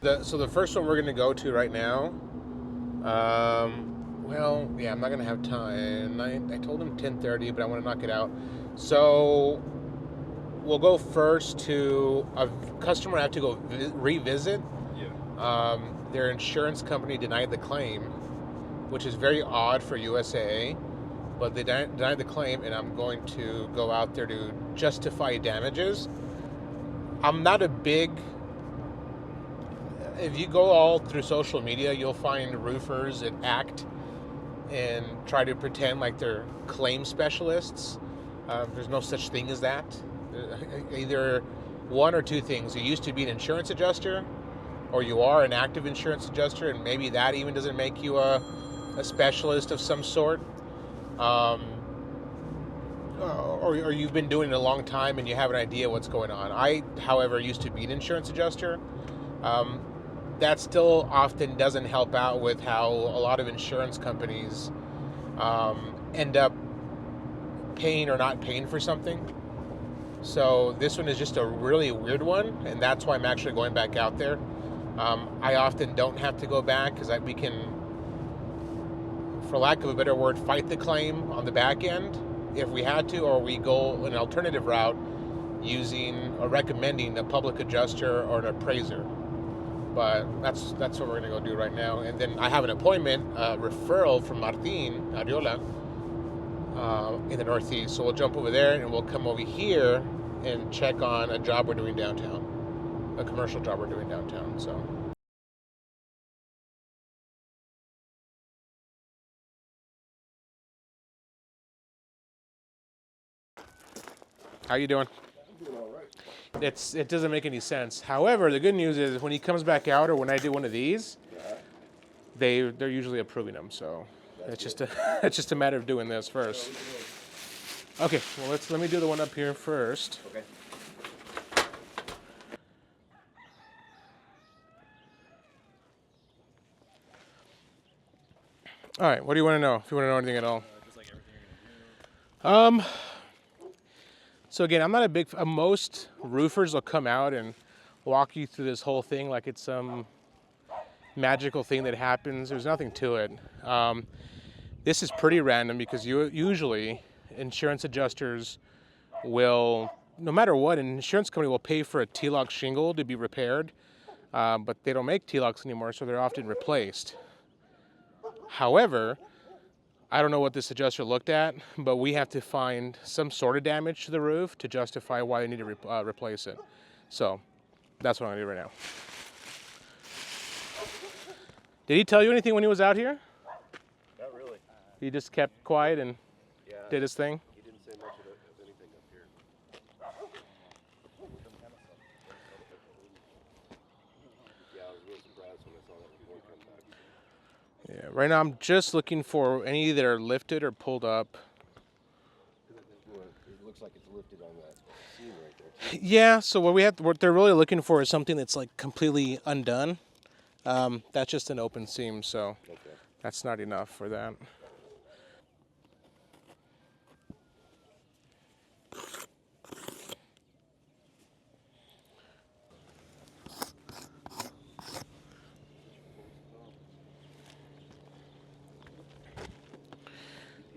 So the first one we're going to go to right now, well, yeah, I'm not going to have time. I told him 10:30, but I want to knock it out. So we'll go first to a customer I have to go revisit. Yeah. Their insurance company denied the claim, which is very odd for USAA, but they denied the claim, and I'm going to go out there to justify damages. I'm not a big... If you go all through social media, you'll find roofers that act and try to pretend like they're claim specialists. There's no such thing as that. Either one or two things. You used to be an insurance adjuster, or you are an active insurance adjuster, and maybe that even doesn't make you a specialist of some sort. Or you've been doing it a long time and you have an idea what's going on. I, however, used to be an insurance adjuster. That still often doesn't help out with how a lot of insurance companies end up paying or not paying for something. So this one is just a really weird one, and that's why I'm actually going back out there. I often don't have to go back because we can, for lack of a better word, fight the claim on the back end if we had to, or we go an alternative route using or recommending a public adjuster or an appraiser. But that's what we're going to go do right now. And then I have an appointment, referral from Martin Ariola in the Northeast. So we'll jump over there and we'll come over here and check on a job we're doing downtown, a commercial job we're doing downtown. So. How you doing? I'm doing all right. It doesn't make any sense. However, the good news is when he comes back out, or when I do one of these, they're usually approving them. So it's just a matter of doing this first. Okay, well let me do the one up here first. Okay. All right, what do you want to know? If you want to know anything at all. Just like everything you're gonna do. So again, I'm not a big... most roofers will come out and walk you through this whole thing like it's some magical thing that happens. There's nothing to it. This is pretty random because usually insurance adjusters will, no matter what, an insurance company will pay for a T-lock shingle to be repaired, but they don't make T-locks anymore, so they're often replaced. However, I don't know what this adjuster looked at, but we have to find some sort of damage to the roof to justify why they need to replace it. So that's what I'm gonna do right now. Did he tell you anything when he was out here? Not really. He just kept quiet and did his thing? He didn't say much of anything up here. Yeah, I was really surprised when I saw that he won't come back. Yeah, right now I'm just looking for any that are lifted or pulled up. It looks like it's lifted on that seam right there. Yeah, so what they're really looking for is something that's like completely undone. That's just an open seam, so that's not enough for that.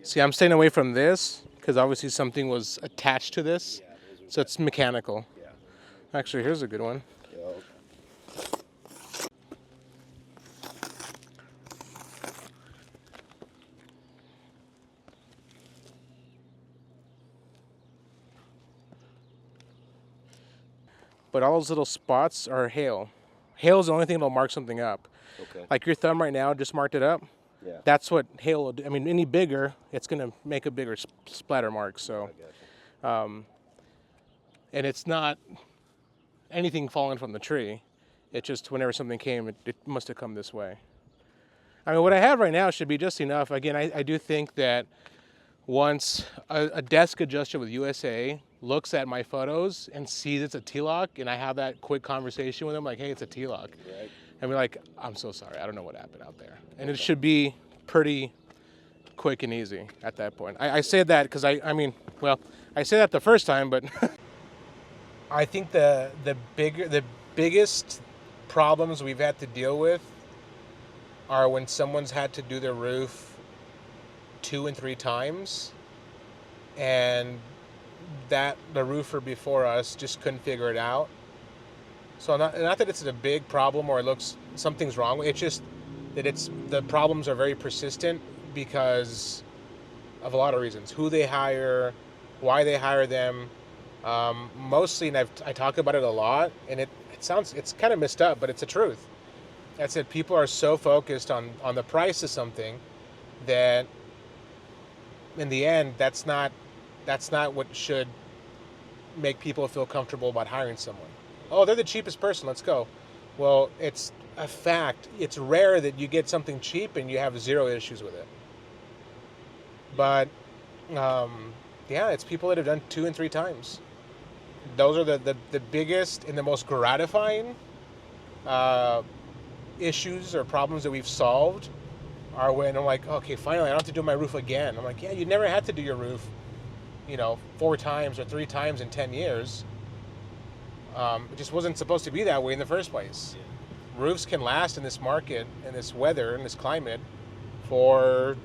See, I'm staying away from this because obviously something was attached to this, so it's mechanical. Yeah. Actually, here's a good one. But all those little spots are hail. Hail is the only thing that'll mark something up. Okay. Like your thumb right now just marked it up. Yeah. That's what hail will do. I mean, any bigger, it's going to make a bigger splatter mark. So, and it's not anything falling from the tree. It's just whenever something came, it must have come this way. I mean, what I have right now should be just enough. Again, I do think that once a desk adjuster with USA looks at my photos and sees it's a T-lock, and I have that quick conversation with them, like, hey, it's a T-lock. Right. And we're like, I'm so sorry, I don't know what happened out there. And it should be pretty quick and easy at that point. I say that because I mean, well, I say that the first time, but I think the biggest problems we've had to deal with are when someone's had to do their roof 2 and 3 times, and that the roofer before us just couldn't figure it out. So not that it's a big problem or it looks something's wrong. It's just that the problems are very persistent because of a lot of reasons: who they hire, why they hire them. Mostly, and I talk about it a lot, and it's kind of messed up, but it's the truth. I said people are so focused on the price of something that in the end that's not what should make people feel comfortable about hiring someone. Oh, they're the cheapest person, let's go. Well, it's a fact. It's rare that you get something cheap and you have 0 issues with it. But yeah, it's people that have done 2 and 3 times. Those are the biggest and the most gratifying issues or problems that we've solved are when I'm like, okay, finally I don't have to do my roof again. I'm like, yeah, you never had to do your roof, 4 times or 3 times in 10 years. It just wasn't supposed to be that way in the first place. Yeah. Roofs can last in this market, in this weather, in this climate for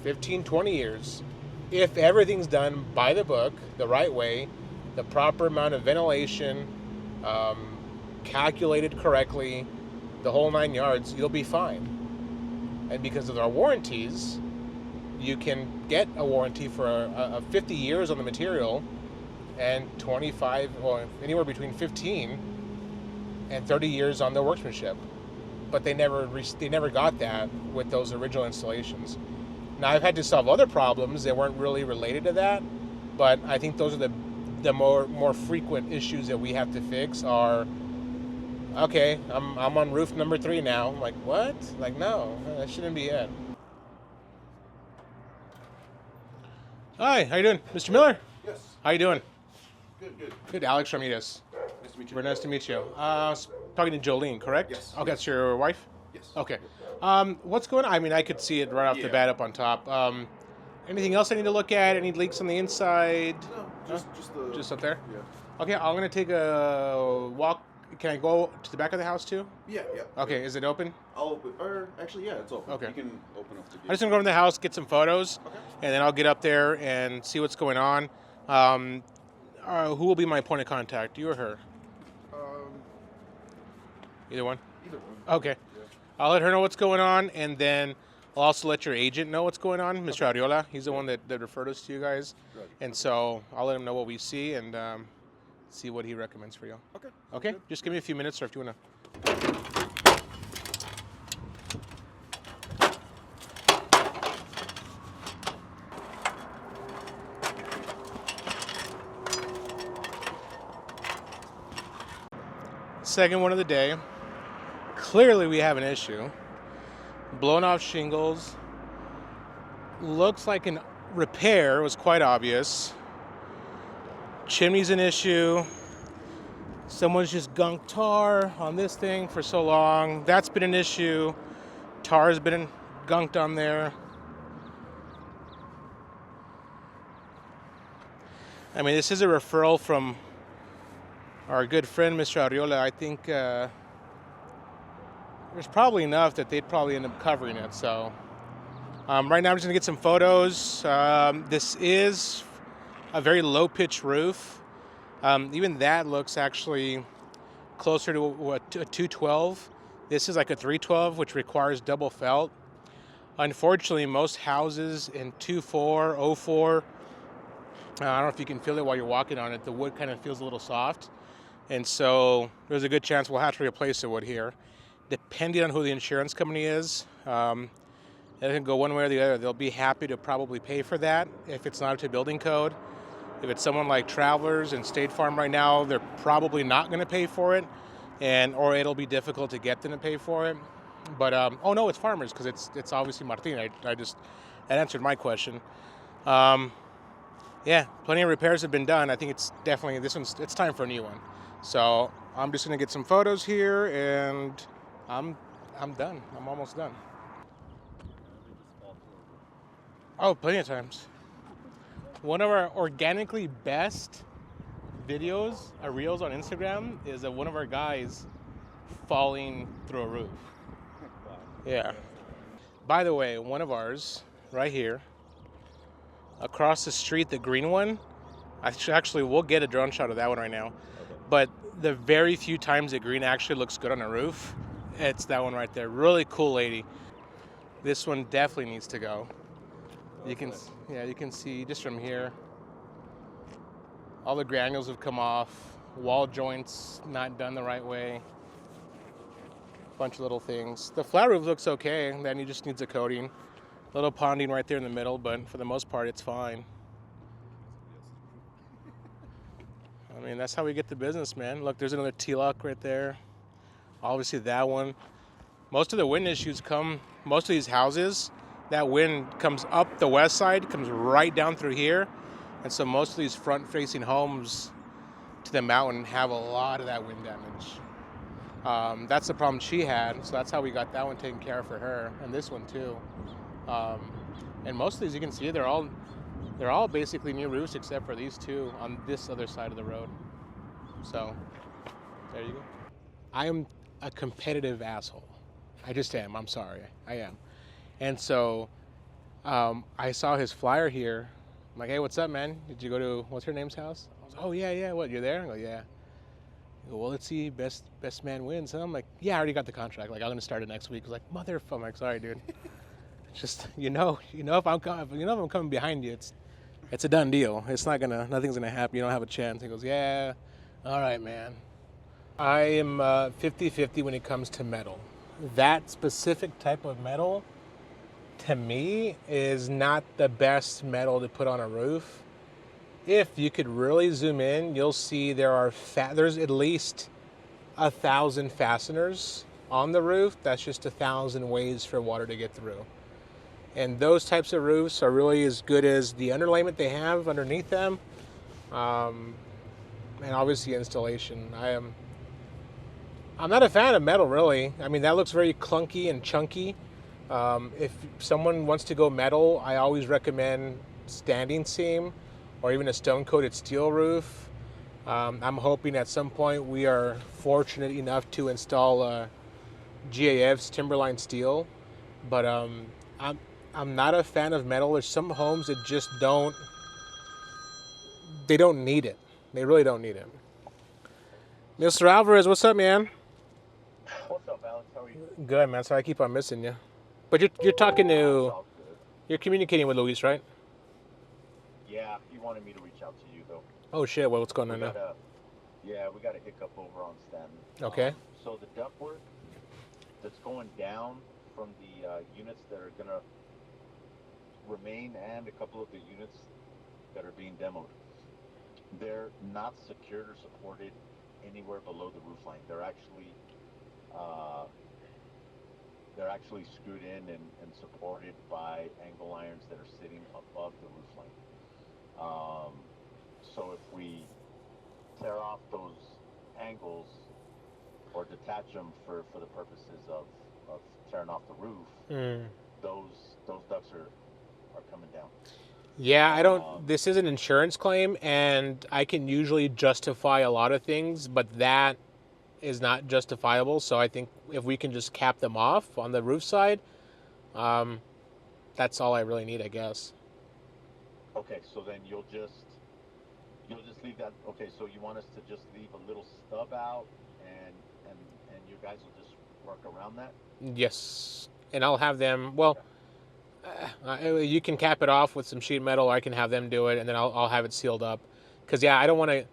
15, 20 years. If everything's done by the book, the right way, the proper amount of ventilation, calculated correctly, the whole 9 yards, you'll be fine. And because of our warranties, you can get a warranty for a 50 years on the material and 25, well, anywhere between 15 and 30 years on the workmanship. But they never got that with those original installations. Now, I've had to solve other problems that weren't really related to that, but I think those are the more frequent issues that we have to fix are, okay, I'm on roof number 3 now. I'm like, what? Like, no, that shouldn't be it. Hi, how you doing? Mr. Miller? Yes. How you doing? Good. Good, Alex Ramirez. Nice to meet you. Very nice to meet you. Talking to Jolene, correct? Yes. Okay, that's your wife? Yes. Okay. What's going on? I mean, I could see it right off the bat up on top. Anything else I need to look at? Any leaks on the inside? No, just up there? Yeah. Okay, I'm going to take a walk. Can I go to the back of the house too? Yeah. Okay, is it open? I'll open. Or actually, yeah, it's open. Okay. You can open up the gate. I just want to go in the house, get some photos, Okay. and then I'll get up there and see what's going on. Who will be my point of contact, you or her? Either one? Either one. Okay. Yeah. I'll let her know what's going on, and then I'll also let your agent know what's going on, Mr. Ariola. He's the one that referred us to you guys. Right. And so I'll let him know what we see and see what he recommends for you. Okay. Okay? Just give me a few minutes, or if you want to. Second one of the day. Clearly we have an issue. Blown off shingles. Looks like an repair. It was quite obvious. Chimney's an issue. Someone's just gunked tar on this thing for so long. That's been an issue. Tar's been gunked on there. I mean, this is a referral from our good friend, Mr. Ariola. I think there's probably enough that they'd probably end up covering it. So right now I'm just going to get some photos. This is a very low-pitch roof. Even that looks actually closer to a 212. This is like a 312, which requires double felt. Unfortunately, most houses in 2.4, 04, I don't know if you can feel it while you're walking on it, the wood kind of feels a little soft. And so there's a good chance we'll have to replace the wood here. Depending on who the insurance company is, it can go one way or the other. They'll be happy to probably pay for that if it's not up to building code. If it's someone like Travelers and State Farm right now, they're probably not going to pay for it, or it'll be difficult to get them to pay for it. But oh no, it's Farmers because it's obviously Martin. That answered my question. Yeah, plenty of repairs have been done. I think it's definitely it's time for a new one. So I'm just going to get some photos here, and I'm done. I'm almost done. Oh, plenty of times. One of our organically best videos, reels on Instagram, is of one of our guys falling through a roof. Wow. Yeah. By the way, one of ours, right here, across the street, the green one, actually, we'll get a drone shot of that one right now. Okay. But the very few times the green actually looks good on a roof, it's that one right there. Really cool lady. This one definitely needs to go. You can see just from here, all the granules have come off, wall joints not done the right way, bunch of little things. The flat roof looks okay, then he just needs a coating. Little ponding right there in the middle, but for the most part, it's fine. I mean, that's how we get the business, man. Look, there's another T-lock right there. Obviously, that one. Most of the wind issues most of these houses, that wind comes up the west side, comes right down through here. And so most of these front-facing homes to the mountain have a lot of that wind damage. That's the problem she had, so that's how we got that one taken care of for her, and this one too. And most of these, you can see, they're all basically new roofs except for these two on this other side of the road. So, there you go. I am a competitive asshole. I just am. I'm sorry. I am. And so, I saw his flyer here. I'm like, hey, what's up, man? Did you go to, what's her name's house? I was like, oh, yeah. What, you're there? I go, yeah. I go, well, let's see, best man wins. And I'm like, yeah, I already got the contract. Like, I'm going to start it next week. He's like, motherfucker. I'm like, sorry, dude. Just, if I'm coming behind you, it's a done deal. Nothing's gonna happen. You don't have a chance. He goes, yeah, all right, man. I am 50-50 when it comes to metal. That specific type of metal, to me, is not the best metal to put on a roof. If you could really zoom in, you'll see there's at least 1,000 fasteners on the roof. That's just 1,000 ways for water to get through. And those types of roofs are really as good as the underlayment they have underneath them, and obviously installation. I'm not a fan of metal, really. I mean, that looks very clunky and chunky. If someone wants to go metal, I always recommend standing seam or even a stone-coated steel roof. I'm hoping at some point we are fortunate enough to install GAF's Timberline steel, but I'm not a fan of metal. There's some homes that just don't need it. They really don't need it. Mr. Alvarez, what's up, man? What's up, Alex? How are you? Good, man. Sorry I keep on missing you. But you're communicating with Luis, right? Yeah, he wanted me to reach out to you, though. Oh, shit. What's going on now? We got a hiccup over on Stanton. Okay. So the ductwork that's going down from the units that are going to remain and a couple of the units that are being demoed, they're not secured or supported anywhere below the roof line. They're actually screwed in and supported by angle irons that are sitting above the roof line. So if we tear off those angles or detach them for the purposes of tearing off the roof, those ducts are coming down. Yeah, this is an insurance claim, and I can usually justify a lot of things, but that is not justifiable. So I think if we can just cap them off on the roof side, that's all I really need, I guess. Okay, so then you'll just leave that. Okay, so you want us to just leave a little stub out, and you guys will just work around that? Yes, and I'll have them. Well, you can cap it off with some sheet metal, or I can have them do it, and then I'll have it sealed up. Because yeah, I don't want to.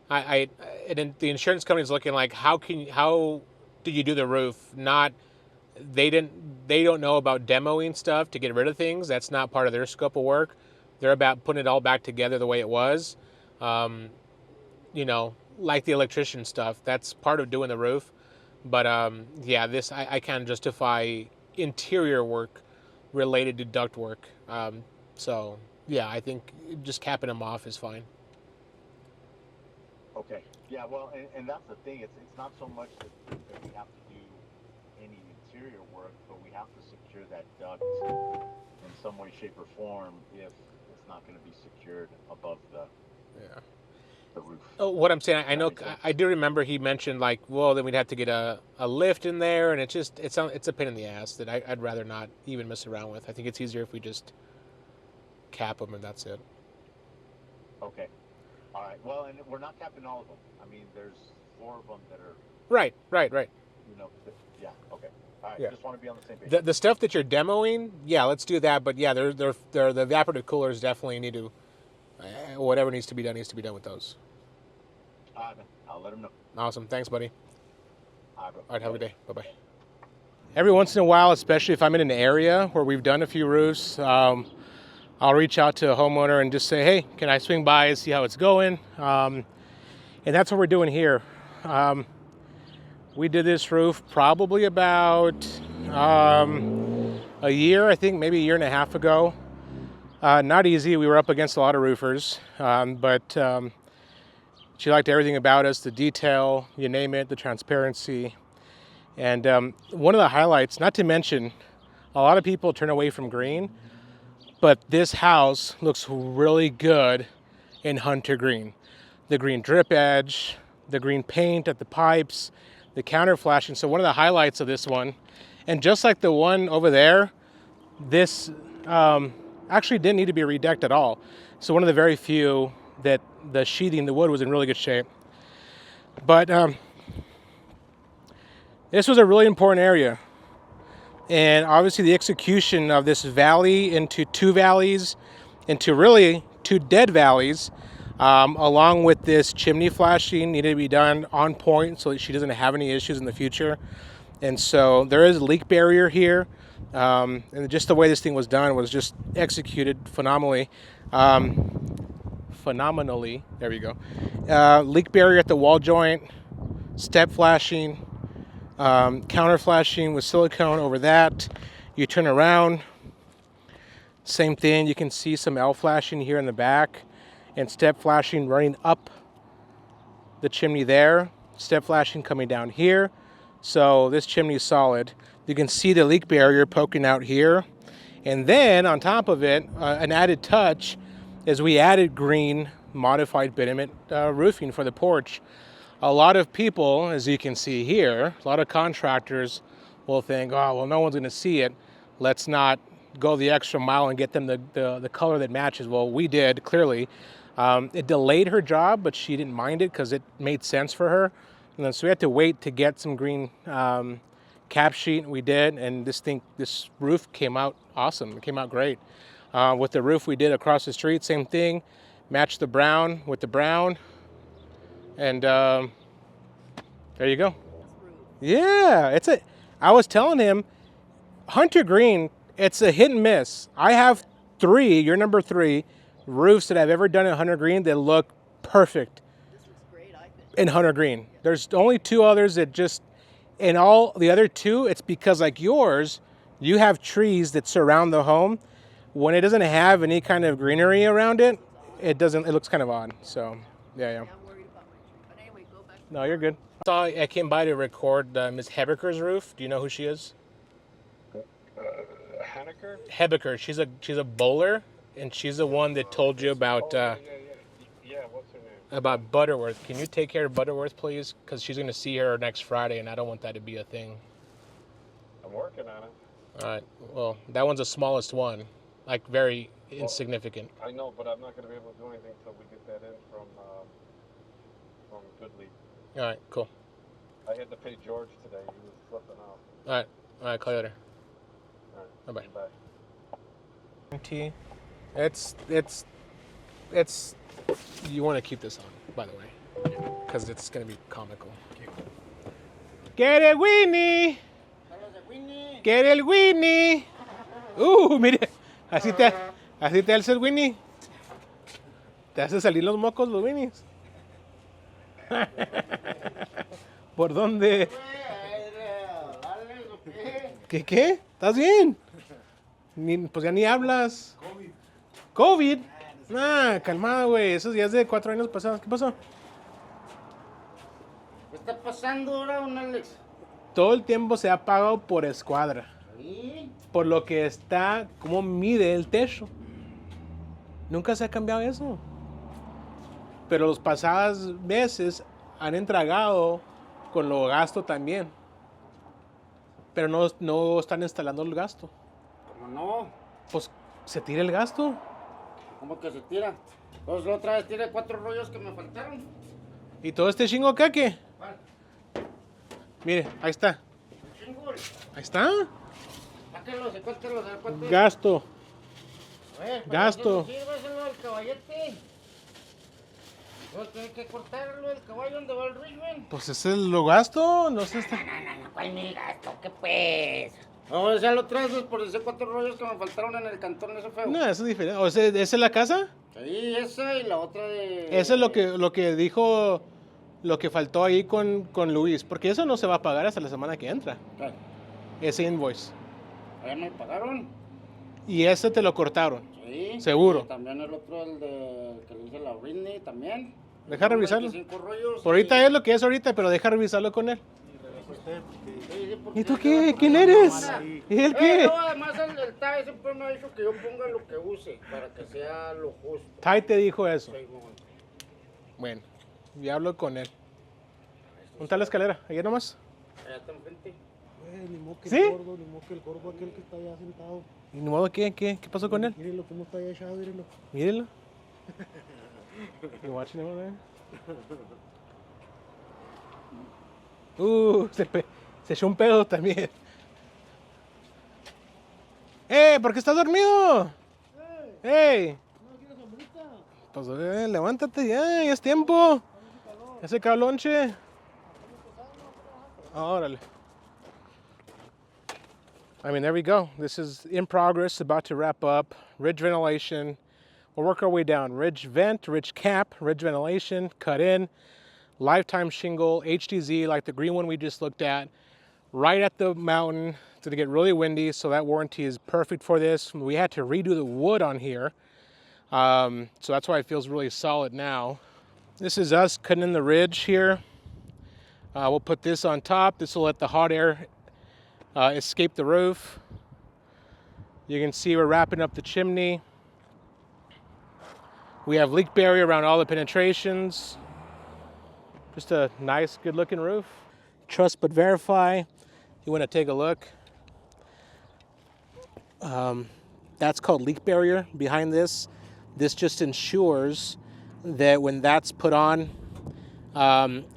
And the insurance company's looking like, how do you do the roof? They don't know about demoing stuff to get rid of things. That's not part of their scope of work. They're about putting it all back together the way it was. Like the electrician stuff. That's part of doing the roof. But I can't justify interior work related to duct work. So yeah, I think just capping them off is fine. Okay. Yeah. Well, and that's the thing. It's not so much that we have to do any interior work, but we have to secure that duct in some way, shape, or form if it's not going to be secured above the. Yeah. the roof. Oh, what I'm saying, I That know, makes sense. I do remember he mentioned like, well, then we'd have to get a lift in there, and it's a pain in the ass that I'd rather not even mess around with. I think it's easier if we just cap them and that's it. Okay. All right. Well, and we're not capping all of them. I mean, there's 4 of them that are, Right. yeah. Okay. All right. Yeah. Just want to be on the same page. The stuff that you're demoing, yeah, let's do that. But yeah, they're the evaporative coolers definitely need to, whatever needs to be done with those. All right, man. I'll let them know. Awesome. Thanks, buddy. All right, bro. All right, have a good day. Bye-bye. Every once in a while, especially if I'm in an area where we've done a few roofs, I'll reach out to a homeowner and just say, hey, can I swing by and see how it's going? And that's what we're doing here. We did this roof probably about a year, I think, maybe a year and a half ago. Not easy. We were up against a lot of roofers, but she liked everything about us, the detail, you name it, the transparency. And one of the highlights, not to mention, a lot of people turn away from green, but this house looks really good in hunter green. The green drip edge, the green paint at the pipes, the counter flashing. So one of the highlights of this one, and just like the one over there, this actually didn't need to be redecked at all. So one of the very few that the sheathing, the wood was in really good shape. But this was a really important area. And obviously the execution of this valley into 2 valleys, into really 2 dead valleys, along with this chimney flashing needed to be done on point so that she doesn't have any issues in the future. And so there is a leak barrier here. And just the way this thing was done was just executed phenomenally. There we go. Leak barrier at the wall joint, step flashing, counter flashing with silicone over that. You turn around, same thing. You can see some L flashing here in the back and step flashing running up the chimney there, step flashing coming down here. So this chimney is solid. You can see the leak barrier poking out here. And then on top of it, an added touch is we added green modified bitumen roofing for the porch. A lot of people, as you can see here, a lot of contractors will think, oh, well, no one's going to see it. Let's not go the extra mile and get them the color that matches. Well, we did, clearly. It delayed her job, but she didn't mind it because it made sense for her. And then so we had to wait to get some green cap sheet. We did, and this roof came out awesome. It came out great. With the roof we did across the street, same thing. Matched the brown with the brown. And there you go. Yeah, I was telling him, Hunter Green, it's a hit and miss. I have 3, you're number 3, roofs that I've ever done in Hunter Green that look perfect. This looks great, I think. In Hunter Green. There's only 2 others that just, in all the other 2, it's because like yours, you have trees that surround the home. When it doesn't have any kind of greenery around it, it looks kind of odd. So, yeah. I'm worried about my tree. But anyway, go back. No, you're good. I came by to record Ms. Hebeker's roof. Do you know who she is? Haneker? Hebeker. She's a bowler, and she's the one that told you about Yeah, what's her name? about Butterworth. Can you take care of Butterworth, please? Because she's going to see her next Friday, and I don't want that to be a thing. I'm working on it. All right. Well, that one's the smallest one, like very insignificant. I know, but I'm not going to be able to do anything until we get that in from Goodley. All right. Cool. I had to pay George today. He was flipping out. All right. Call you later. All right. Bye-bye. Bye. Tea. It's. You want to keep this on, by the way, because it's going to be comical. Get it, Winnie. Get el Winnie. Mire. Así te hace el Winnie. Te hace salir los mocos los Winnies. ¿Por dónde? ¿Qué? ¿Estás bien? Pues ya ni hablas. COVID. Nah, calmada, güey. Esos días de 4 años pasados. ¿Qué pasó? ¿Qué está pasando ahora, don Alex? Todo el tiempo se ha pagado por escuadra. ¿Sí? Por lo que está, cómo mide el techo. Nunca se ha cambiado eso. pero los pasados meses han entregado con lo gasto también. Pero no están instalando el gasto. ¿Cómo no? Pues se tira el gasto. ¿Cómo que se tira? Pues la otra vez tiré 4 rollos que me faltaron. ¿Y todo este chingo acá qué? ¿Cuál? Mire, ahí está. Chingol. Ahí está. Sáquelos, cuéntelos, cuánto es. Gasto. A ver, Gasto. Sírvaselo al caballete. Yo tengo que cortarlo del caballo donde va el Richmond. Pues ese es lo gasto, no sé. ¿Cuál mi gasto? ¿Qué pues? No, ya lo traes por ese 4 rollos que me faltaron en el cantón ese feo. No, eso es diferente. O sea, ¿esa es la casa? Sí, esa y la otra de... Eso es lo que dijo, lo que faltó ahí con Luis. Porque eso no se va a pagar hasta la semana que entra. ¿Qué? Ese invoice. ¿Ya me pagaron? Y ese te lo cortaron. Sí. Seguro. Y también el otro, el que le hice la Britney, también. Deja revisarlo. 25 rollos. Por ahorita es lo que es ahorita, pero deja revisarlo con él. Sí, porque ¿Y tú él qué? se va a ¿Quién poner eres? la mala. ¿Y él qué? No, además el TAE siempre me ha dicho que yo ponga lo que use, para que sea lo justo. Tai te dijo eso. Sí, bueno. Bueno, ya hablo con él. ¿Dónde está la escalera? ¿Allá nomás? Allá está enfrente. Ni modo que ¿Sí? el gordo, ni modo que el gordo aquel que está allá sentado. ¿Y ni modo qué pasó con él? Mírenlo cómo está allá echado, mírenlo. Mírenlo. You watching him over there? Se echó un pedo también. ¿Por qué estás dormido? ¡Ey! Pues levántate ya es tiempo. Ese cablonche. Órale. I mean, there we go. This is in progress, about to wrap up. Ridge ventilation. We'll work our way down. Ridge vent, ridge cap, ridge ventilation, cut in, lifetime shingle, HDZ, like the green one we just looked at, right at the mountain. It's gonna get really windy, so that warranty is perfect for this. We had to redo the wood on here, so that's why it feels really solid now. This is us cutting in the ridge here. We'll put this on top. This will let the hot air escape the roof. You can see we're wrapping up the chimney. We have leak barrier around all the penetrations. Just a nice, good looking roof. Trust but verify. You want to take a look. That's called leak barrier behind this. This just ensures that when that's put on,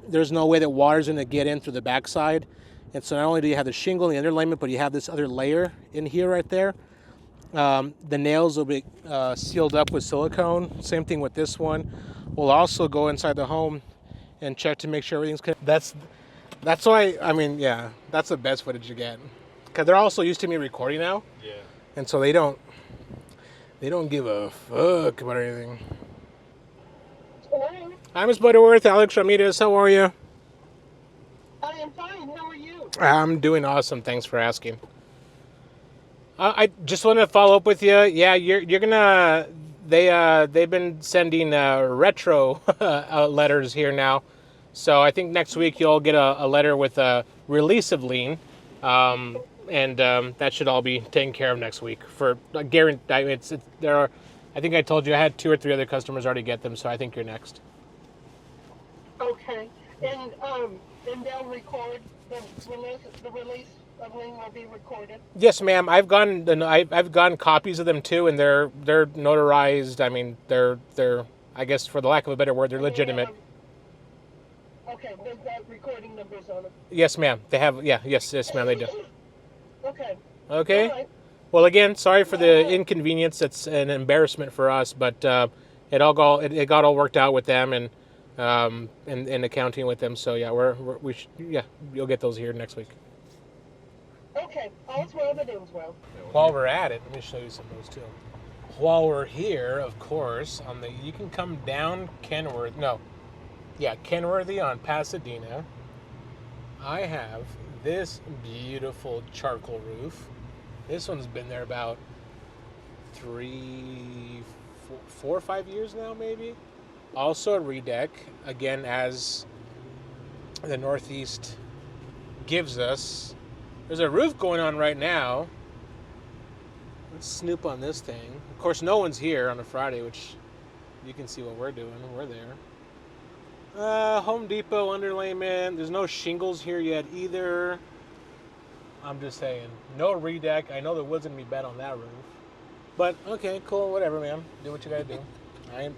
there's no way that water's going to get in through the backside. And so not only do you have the shingle and the underlayment, but you have this other layer in here right there. The nails will be sealed up with silicone. Same thing with this one. We'll also go inside the home and check to make sure everything's good. That's why, I mean, yeah, that's the best footage you get. Because they're also used to me recording now. Yeah. And so they don't give a fuck about anything. Hello, Hi, Miss Butterworth. Alex Ramirez, how are you? I am fine. How are you? I'm doing awesome. Thanks for asking. I just wanted to follow up with you. Yeah, you're gonna. They've been sending retro letters here now, so I think next week you'll get a letter with a release of lien, and that should all be taken care of next week. For guarantee, there are. I think I told you I had 2 or 3 other customers already get them, so I think you're next. Okay, and they'll record the release of lien will be recorded. Yes, ma'am. I've gotten copies of them too, and they're notarized. I mean, they're I guess for the lack of a better word, they're legitimate. Okay, they've got recording numbers on them. Yes, ma'am. They have. Yeah. Yes, ma'am. They do. Okay. Okay. All right. Well, again, sorry for the inconvenience. It's an embarrassment for us, but it got all worked out with them and accounting with them. So yeah, you'll get those here next week. Okay, all's well that ends well. While we're at it, let me show you some of those too. While we're here, of course, you can come down Kenworthy on Pasadena. I have this beautiful charcoal roof. This one's been there about 4 or 5 years now, maybe. Also a redeck, again, as the Northeast gives us. There's a roof going on right now. Let's snoop on this thing. Of course, no one's here on a Friday, which you can see what we're doing. We're there. Home Depot underlayment. There's no shingles here yet either. I'm just saying. No redeck. I know the wood's going to be bad on that roof. But, okay, cool, whatever, man. Do what you got to do. I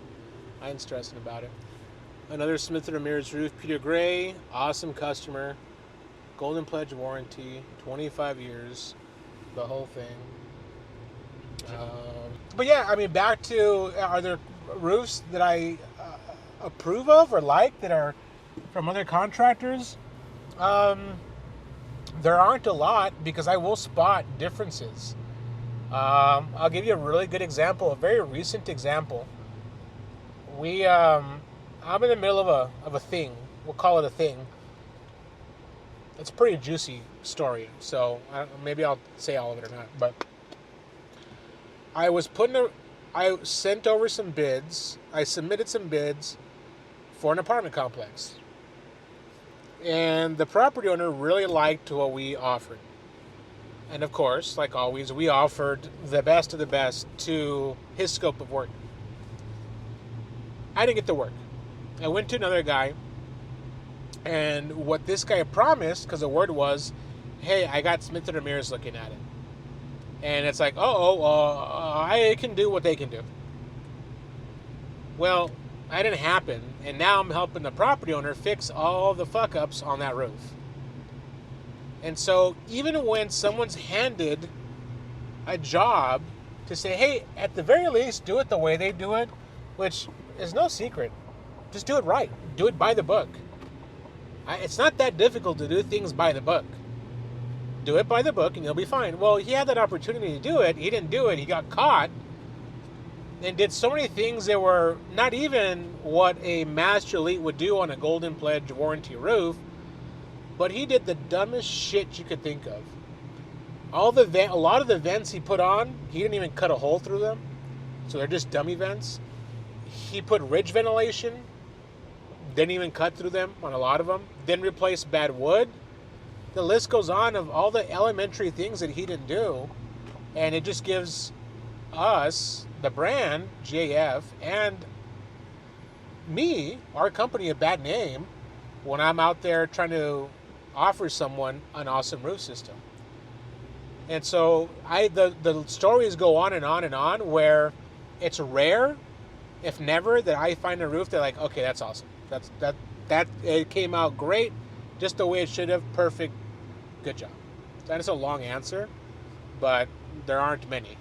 ain't stressing about it. Another Smith Ramirez roof. Peter Gray. Awesome customer. Golden Pledge warranty. 25 years. The whole thing. But yeah, I mean, back to, are there roofs that I approve of or like that are from other contractors? There aren't a lot because I will spot differences. I'll give you a really good example, a very recent example. I'm in the middle of a thing. We'll call it a thing. It's a pretty juicy story, so maybe I'll say all of it or not. But I sent over some bids. I submitted some bids for an apartment complex. And the property owner really liked what we offered. And of course, like always, we offered the best of the best to his scope of work. I didn't get the work. I went to another guy, and what this guy promised, because the word was, hey, I got Smith Ramirez looking at it. And it's like, I can do what they can do. Well, that didn't happen, and now I'm helping the property owner fix all the fuck-ups on that roof. And so even when someone's handed a job to say, hey, at the very least, do it the way they do it, which is no secret. Just do it right. Do it by the book. It's not that difficult to do things by the book. Do it by the book and you'll be fine. Well, he had that opportunity to do it. He didn't do it. He got caught and did so many things that were not even what a Master Elite would do on a Golden Pledge warranty roof, but he did the dumbest shit you could think of. A lot of the vents he put on, he didn't even cut a hole through them, so they're just dummy vents. He put ridge ventilation, didn't even cut through them on a lot of them, didn't replace bad wood. The list goes on of all the elementary things that he didn't do, and it just gives us, the brand, JF, and me, our company, a bad name when I'm out there trying to offer someone an awesome roof system. And so the stories go on and on and on, where it's rare, if never, that I find a roof that, like, okay, that's awesome. That it came out great, just the way it should have, perfect, good job. That is a long answer, but there aren't many.